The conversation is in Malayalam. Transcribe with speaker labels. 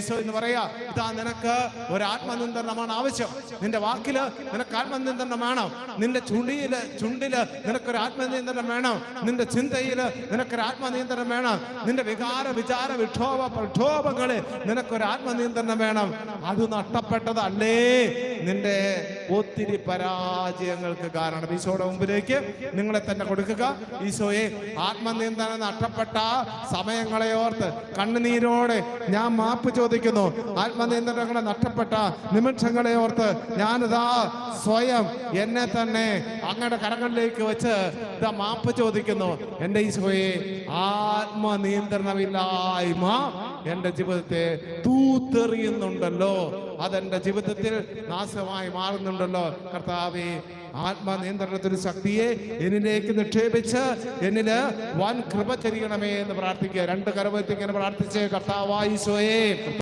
Speaker 1: ഈശോ എന്ന് പറയാ, ഇതാ നിനക്ക് ഒരു ആത്മനിയന്ത്രണമാണ് ആവശ്യം. നിന്റെ വാക്കില് നിനക്ക് ആത്മനിയന്ത്രണം വേണം. നിന്റെ ചുണ്ടില് നിനക്കൊരു ആത്മനിയന്ത്രണം വേണം. നിന്റെ ചിന്തയില് നിനക്കൊരു ആത്മനിയന്ത്രണം വേണം. നിന്റെ വികാര വിചാര പ്രക്ഷോഭങ്ങളിൽ നിനക്കൊരു ആത്മനിയന്ത്രണം വേണം. അത് നഷ്ടപ്പെട്ടതല്ലേ നിന്റെ ഒത്തിരി പരാജയങ്ങൾക്ക് കാരണം. ഈശോയുടെ മുമ്പിലേക്ക് നിങ്ങളെ തന്നെ കൊടുക്കുക. ഈശോയെ, ആത്മനിയന്ത്രണം നഷ്ടപ്പെട്ട സമയങ്ങളെ ഓർത്ത് കണ്ണുനീരോടെ ഞാൻ മാപ്പ് ചോദിക്കുന്നു. ആത്മനിയന്ത്രണങ്ങളെ നഷ്ടപ്പെട്ട നിമിഷങ്ങളെ ഓർത്ത് ഞാനിതാ സ്വയം എന്നെ തന്നെ അങ്ങയുടെ കരങ്ങളിലേക്ക് വെച്ച് ഇതാ മാപ്പ് ചോദിക്കുന്നു. എൻ്റെ ഈശോയെ, ആത്മനിയന്ത്രണമില്ലായ്മ എൻ്റെ ജീവിതത്തെ തൂത്തെറിയുന്നുണ്ടല്ലോ, അതെന്റെ ജീവിതത്തിൽ നാശമായി മാറുന്നുണ്ടല്ലോ. കർത്താവേ, ആത്മനിയന്ത്രണത്തിന് ശക്തിയെ എന്നിലേക്ക് നിക്ഷേപിച്ച് എന്നില് വൻ കൃപ ചൊരിയണമേ എന്ന് പ്രാർത്ഥിക്കുക. രണ്ട് കരവുയർത്തി ഇങ്ങനെ പ്രാർത്ഥിച്ച്, കർത്താവായ ഈശോയേ,